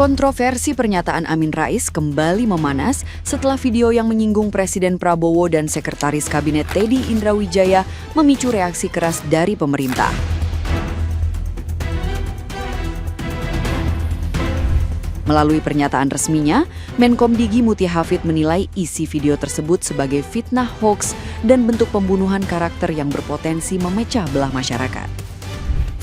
Kontroversi pernyataan Amin Rais kembali memanas setelah video yang menyinggung Presiden Prabowo dan Sekretaris Kabinet Teddy Indrawijaya memicu reaksi keras dari pemerintah. Melalui pernyataan resminya, Menkom Digi Mutia Hafid menilai isi video tersebut sebagai fitnah hoaks dan bentuk pembunuhan karakter yang berpotensi memecah belah masyarakat.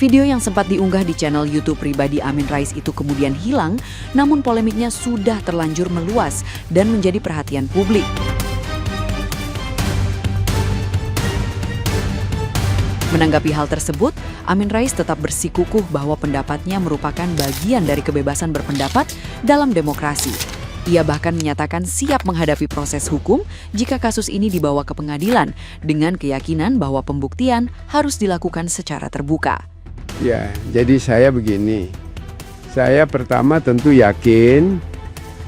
Video yang sempat diunggah di channel YouTube pribadi Amin Rais itu kemudian hilang, namun polemiknya sudah terlanjur meluas dan menjadi perhatian publik. Menanggapi hal tersebut, Amin Rais tetap bersikukuh bahwa pendapatnya merupakan bagian dari kebebasan berpendapat dalam demokrasi. Ia bahkan menyatakan siap menghadapi proses hukum jika kasus ini dibawa ke pengadilan dengan keyakinan bahwa pembuktian harus dilakukan secara terbuka. Ya, jadi saya begini. Saya pertama tentu yakin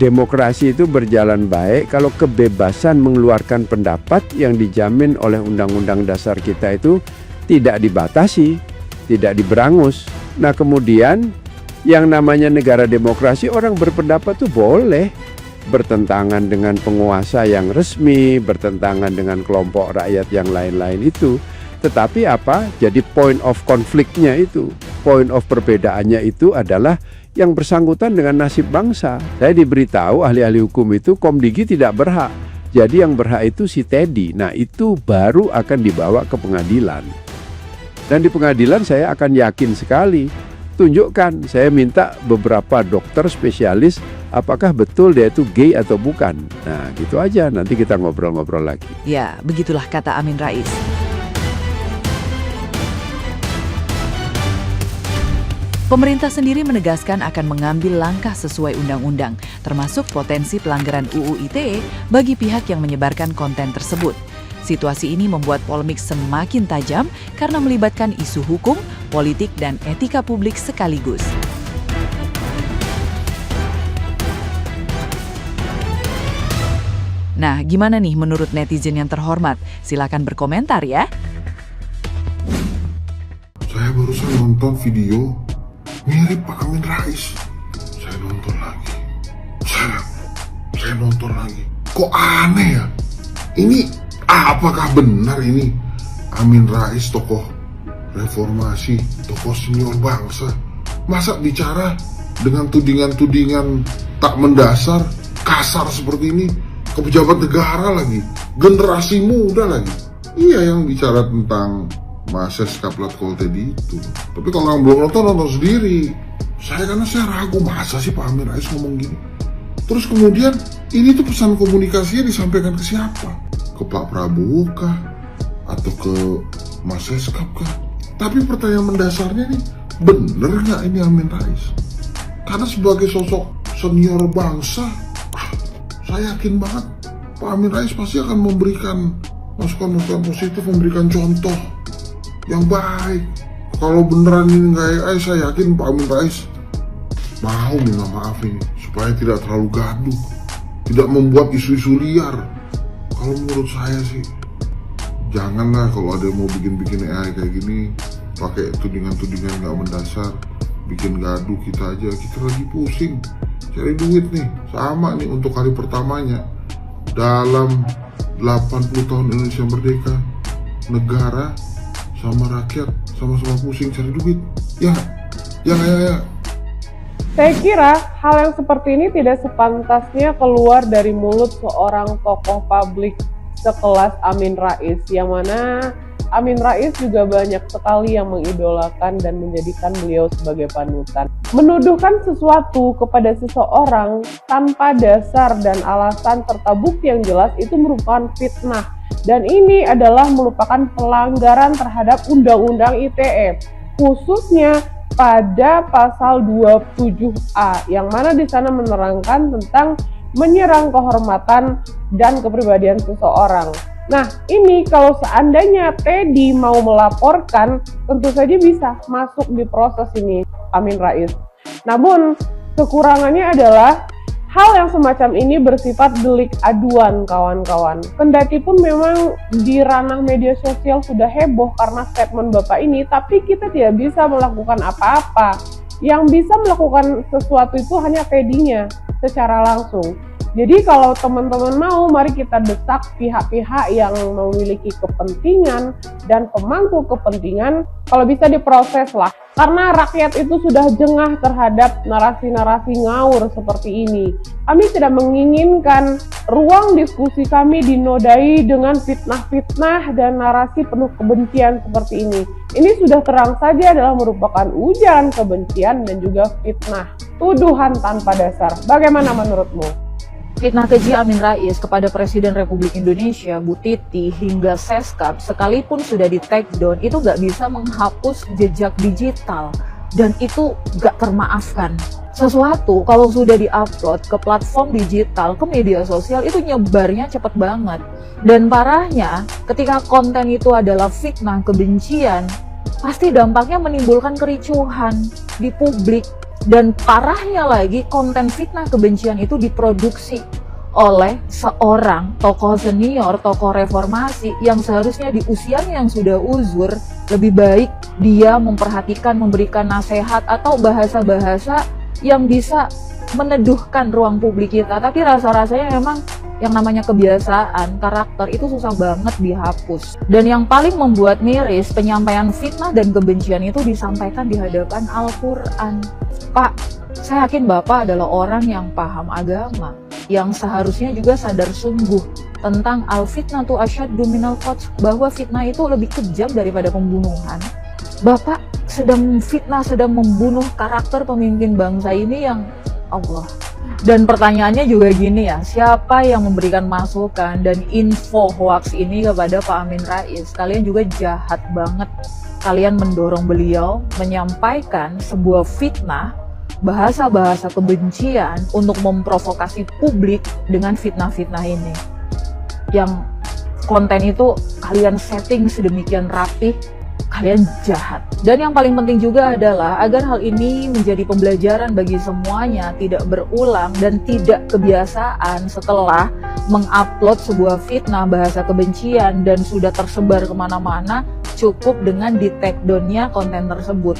demokrasi itu berjalan baik kalau kebebasan mengeluarkan pendapat yang dijamin oleh Undang-Undang Dasar kita itu tidak dibatasi, tidak diberangus. Nah, kemudian yang namanya negara demokrasi, orang berpendapat itu boleh bertentangan dengan penguasa yang resmi, bertentangan dengan kelompok rakyat yang lain-lain itu. Tetapi apa? Jadi point of konfliknya itu, point of perbedaannya itu adalah yang bersangkutan dengan nasib bangsa. Saya diberitahu ahli-ahli hukum itu Komdigi tidak berhak. Jadi yang berhak itu si Teddy. Nah, itu baru akan dibawa ke pengadilan. Dan di pengadilan saya akan yakin sekali. Tunjukkan, saya minta beberapa dokter spesialis apakah betul dia itu gay atau bukan. Nah, gitu aja, nanti kita ngobrol-ngobrol lagi. Ya, begitulah kata Amin Rais. Pemerintah sendiri menegaskan akan mengambil langkah sesuai undang-undang, termasuk potensi pelanggaran UU ITE bagi pihak yang menyebarkan konten tersebut. Situasi ini membuat polemik semakin tajam karena melibatkan isu hukum, politik, dan etika publik sekaligus. Nah, gimana nih menurut netizen yang terhormat? Silakan berkomentar ya. Saya barusan nonton video mirip Pak Amin Rais. Saya nonton lagi. Saya nonton lagi. Kok aneh ya? Ini apakah benar ini Amin Rais tokoh reformasi, tokoh senior bangsa? Masa bicara dengan tudingan-tudingan tak mendasar, kasar seperti ini ke pejabat negara lagi, generasi muda lagi? Iya, yang bicara tentang Masa Skaplat Kol Teddy itu. Tapi kalau yang belum nonton sendiri. Karena saya ragu, masa sih Pak Amin Rais ngomong gini. Terus kemudian ini tuh pesan komunikasinya disampaikan ke siapa? Ke Pak Prabowo kah? Atau ke Mas Seskap kah? Tapi pertanyaan mendasarnya nih, bener gak ini Amin Rais? Karena sebagai sosok senior bangsa, saya yakin banget Pak Amin Rais pasti akan memberikan masukan-masukan positif, memberikan contoh yang baik. Kalau beneran ini nggak AI, saya yakin Pak Amin Rais mau minta maaf ini supaya tidak terlalu gaduh, tidak membuat isu-isu liar. Kalau menurut saya sih, janganlah kalau ada yang mau bikin AI kayak gini pakai tudingan-tudingan nggak mendasar, bikin gaduh kita lagi pusing cari duit nih. Sama nih untuk hari pertamanya dalam 80 tahun Indonesia merdeka, negara sama rakyat sama-sama pusing cari duit. Ya. Saya kira hal yang seperti ini tidak sepantasnya keluar dari mulut seorang tokoh publik sekelas Amin Rais, yang mana Amin Rais juga banyak sekali yang mengidolakan dan menjadikan beliau sebagai panutan. Menuduhkan sesuatu kepada seseorang tanpa dasar dan alasan serta bukti yang jelas itu merupakan fitnah. Dan ini adalah merupakan pelanggaran terhadap Undang-Undang ITE, khususnya pada pasal 27A, yang mana di sana menerangkan tentang menyerang kehormatan dan kepribadian seseorang. Nah, ini kalau seandainya Teddy mau melaporkan, tentu saja bisa masuk di proses ini Amin Rais. Namun, kekurangannya adalah hal yang semacam ini bersifat delik aduan, kawan-kawan. Kendati pun memang di ranah media sosial sudah heboh karena statement Bapak ini, tapi kita tidak bisa melakukan apa-apa. Yang bisa melakukan sesuatu itu hanya Teddy-nya secara langsung. Jadi kalau teman-teman mau, mari kita desak pihak-pihak yang memiliki kepentingan dan pemangku kepentingan, kalau bisa diproses lah. Karena rakyat itu sudah jengah terhadap narasi-narasi ngawur seperti ini. Kami tidak menginginkan ruang diskusi kami dinodai dengan fitnah-fitnah dan narasi penuh kebencian seperti ini. Ini sudah terang saja adalah merupakan ujaran kebencian dan juga fitnah, tuduhan tanpa dasar. Bagaimana menurutmu? Fitnah keji Amin Rais kepada Presiden Republik Indonesia, Bu Titi, hingga Seskap, sekalipun sudah di take down, itu nggak bisa menghapus jejak digital. Dan itu nggak termaafkan. Sesuatu kalau sudah di-upload ke platform digital, ke media sosial, itu nyebarnya cepet banget. Dan parahnya, ketika konten itu adalah fitnah kebencian, pasti dampaknya menimbulkan kericuhan di publik. Dan parahnya lagi, konten fitnah kebencian itu diproduksi oleh seorang tokoh senior, tokoh reformasi yang seharusnya di usianya yang sudah uzur, lebih baik dia memperhatikan, memberikan nasihat atau bahasa-bahasa yang bisa meneduhkan ruang publik kita. Tapi rasa-rasanya memang yang namanya kebiasaan, karakter itu susah banget dihapus. Dan yang paling membuat miris, penyampaian fitnah dan kebencian itu disampaikan di hadapan Al-Quran. Pak, saya yakin Bapak adalah orang yang paham agama, yang seharusnya juga sadar sungguh tentang al-fitnatu asyaddu minal qatl, bahwa fitnah itu lebih kejam daripada pembunuhan. Bapak sedang fitnah, sedang membunuh karakter pemimpin bangsa ini yang Allah. Dan pertanyaannya juga gini ya, siapa yang memberikan masukan dan info hoax ini kepada Pak Amin Rais? Kalian juga jahat banget. Kalian mendorong beliau menyampaikan sebuah fitnah, bahasa-bahasa kebencian untuk memprovokasi publik dengan fitnah-fitnah ini. Yang konten itu kalian setting sedemikian rapih, kalian jahat. Dan yang paling penting juga adalah agar hal ini menjadi pembelajaran bagi semuanya, tidak berulang dan tidak kebiasaan setelah mengupload sebuah fitnah bahasa kebencian dan sudah tersebar kemana-mana, cukup dengan di take down-nya konten tersebut.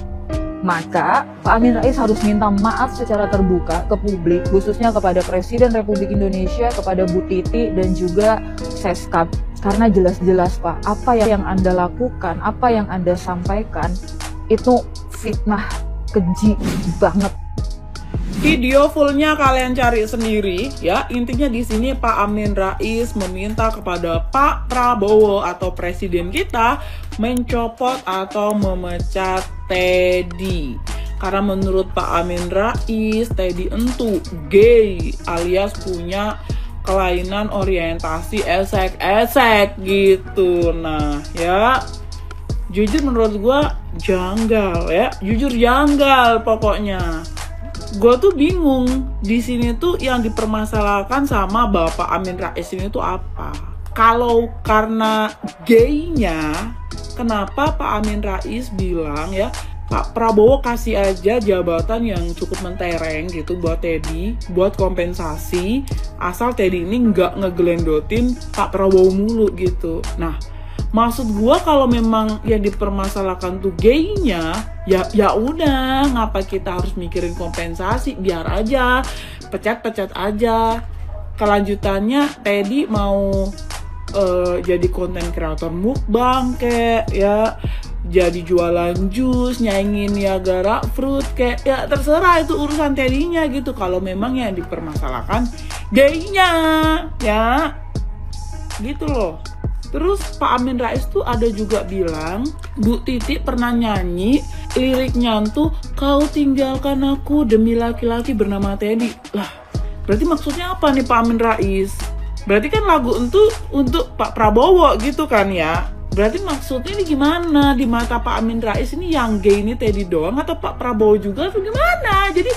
Maka Pak Amin Rais harus minta maaf secara terbuka ke publik, khususnya kepada Presiden Republik Indonesia, kepada Bu Titi dan juga Seskap. Karena jelas-jelas Pak, apa yang Anda lakukan, apa yang Anda sampaikan, itu fitnah keji banget. Video fullnya kalian cari sendiri ya. Intinya di sini Pak Amin Rais meminta kepada Pak Prabowo atau presiden kita mencopot atau memecat Teddy. Karena menurut Pak Amin Rais, Teddy entu gay alias punya kelainan orientasi esek-esek gitu. Nah ya, jujur menurut gue janggal ya, jujur janggal pokoknya. Gue tuh bingung di sini tuh yang dipermasalahkan sama Bapak Amin Rais ini tuh apa? Kalau karena gaynya, kenapa Pak Amin Rais bilang ya, Pak Prabowo kasih aja jabatan yang cukup mentereng gitu buat Teddy, buat kompensasi, asal Teddy ini nggak ngegelendotin Pak Prabowo mulu gitu. Nah, maksud gua kalau memang yang dipermasalahkan tuh gaynya, ya udah, ngapa kita harus mikirin kompensasi? Biar aja, pecat-pecat aja. Kelanjutannya Teddy mau jadi konten kreator mukbang kayak ya, jadi jualan jus, nyaingin Niagara Fruit kayak ya, terserah itu urusan Teddy-nya gitu. Kalau memang yang dipermasalahkan gaynya ya, gitu loh. Terus Pak Amin Rais tuh ada juga bilang, Bu Titi pernah nyanyi liriknya tuh, kau tinggalkan aku demi laki-laki bernama Teddy. Lah, berarti maksudnya apa nih Pak Amin Rais? Berarti kan lagu untuk Pak Prabowo gitu kan ya? Berarti maksudnya ini gimana? Di mata Pak Amin Rais ini yang gay ini Teddy doang atau Pak Prabowo juga atau gimana? Jadi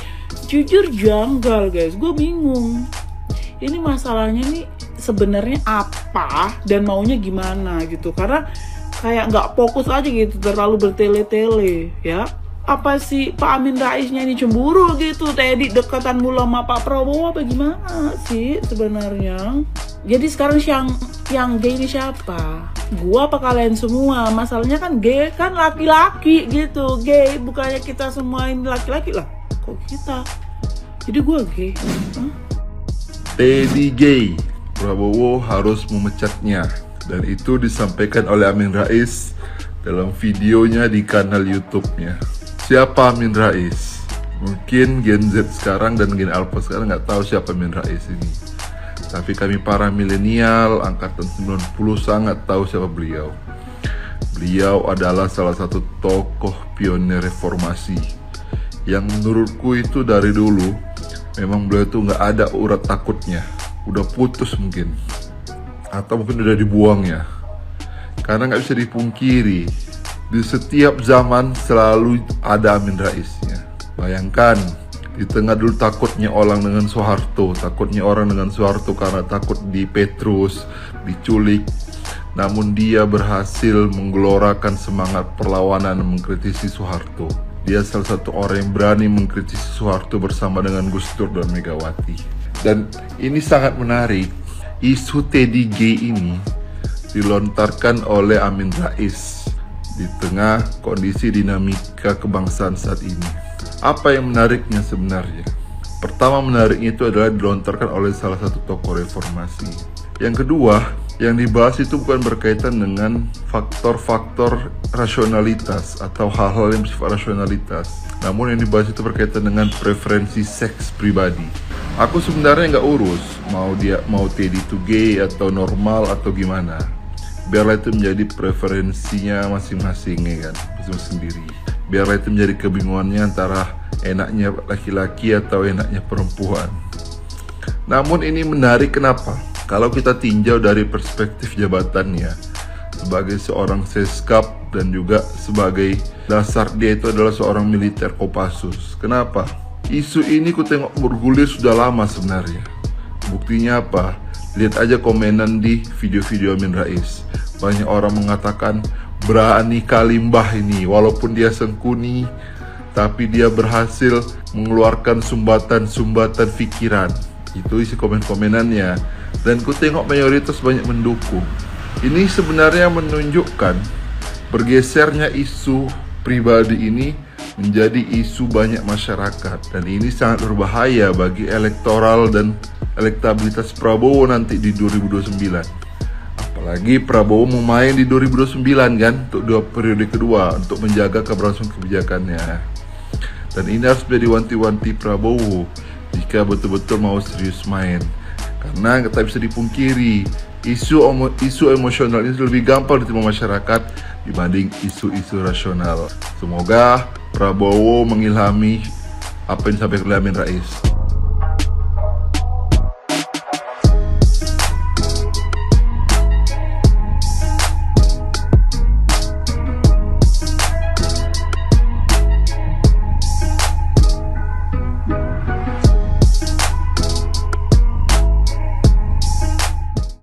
jujur janggal guys, gue bingung. Ini masalahnya nih sebenarnya apa dan maunya gimana gitu, karena kayak nggak fokus aja gitu, terlalu bertele-tele ya. Apa sih Pak Amin Raisnya ini cemburu gitu Teddy dekatan mulu sama Pak Prabowo apa gimana sih sebenarnya? Jadi sekarang yang gay ini siapa? Gua apa kalian semua? Masalahnya kan gay kan laki-laki gitu. Gay bukannya kita semua ini laki-laki lah. Kok kita? Jadi gua gay. Hah? Teddy gay, Prabowo harus memecatnya. Dan itu disampaikan oleh Amin Rais dalam videonya di kanal YouTube-nya. Siapa Amin Rais? Mungkin Gen Z sekarang dan Gen Alpha sekarang nggak tahu siapa Amin Rais ini. Tapi kami para milenial angkatan 90 sangat tahu siapa beliau. Beliau adalah salah satu tokoh pionir reformasi yang menurutku itu dari dulu memang beliau itu nggak ada urat takutnya, udah putus mungkin, atau mungkin udah dibuang ya. Karena nggak bisa dipungkiri di setiap zaman selalu ada Amin Raisnya. Bayangkan di tengah dulu takutnya orang dengan Soeharto, karena takut di Petrus, diculik. Namun dia berhasil menggelorakan semangat perlawanan dan mengkritisi Soeharto. Dia salah satu orang yang berani mengkritisi Soeharto bersama dengan Gus Dur dan Megawati. Dan ini sangat menarik, isu Teddy gay ini dilontarkan oleh Amin Rais di tengah kondisi dinamika kebangsaan saat ini. Apa yang menariknya sebenarnya? Pertama, menariknya itu adalah dilontarkan oleh salah satu tokoh reformasi. Yang kedua, yang dibahas itu bukan berkaitan dengan faktor-faktor rasionalitas atau hal-hal yang bersifat rasionalitas. Namun yang dibahas itu berkaitan dengan preferensi seks pribadi. Aku sebenarnya nggak urus mau Teddy itu gay atau normal atau gimana. Biarlah itu menjadi preferensinya masing-masing ya kan, masing-masing sendiri. Biarlah itu menjadi kebingungannya antara enaknya laki-laki atau enaknya perempuan. Namun ini menarik kenapa? Kalau kita tinjau dari perspektif jabatannya sebagai seorang Seskap dan juga sebagai dasar dia itu adalah seorang militer Kopassus. Kenapa? Isu ini ku tengok bergulir sudah lama sebenarnya. Buktinya apa? Lihat aja komenan di video-video Amin Rais. Banyak orang mengatakan berani kali mbah ini, walaupun dia sengkuni, tapi dia berhasil mengeluarkan sumbatan-sumbatan pikiran. Itu isi komen-komenannya. Dan ku tengok mayoritas banyak mendukung. Ini sebenarnya menunjukkan bergesernya isu pribadi ini menjadi isu banyak masyarakat. Dan ini sangat berbahaya bagi elektoral dan elektabilitas Prabowo nanti di 2029. Apalagi Prabowo mau main di 2029 kan, untuk 2 periode kedua, untuk menjaga keberlangsungan kebijakannya. Dan ini harus menjadi wanti-wanti Prabowo jika betul-betul mau serius main. Karena tak bisa dipungkiri, isu emosional ini lebih gampang diterima masyarakat dibanding isu-isu rasional. Semoga Prabowo mengilhami apa yang disampaikan oleh Amin Rais.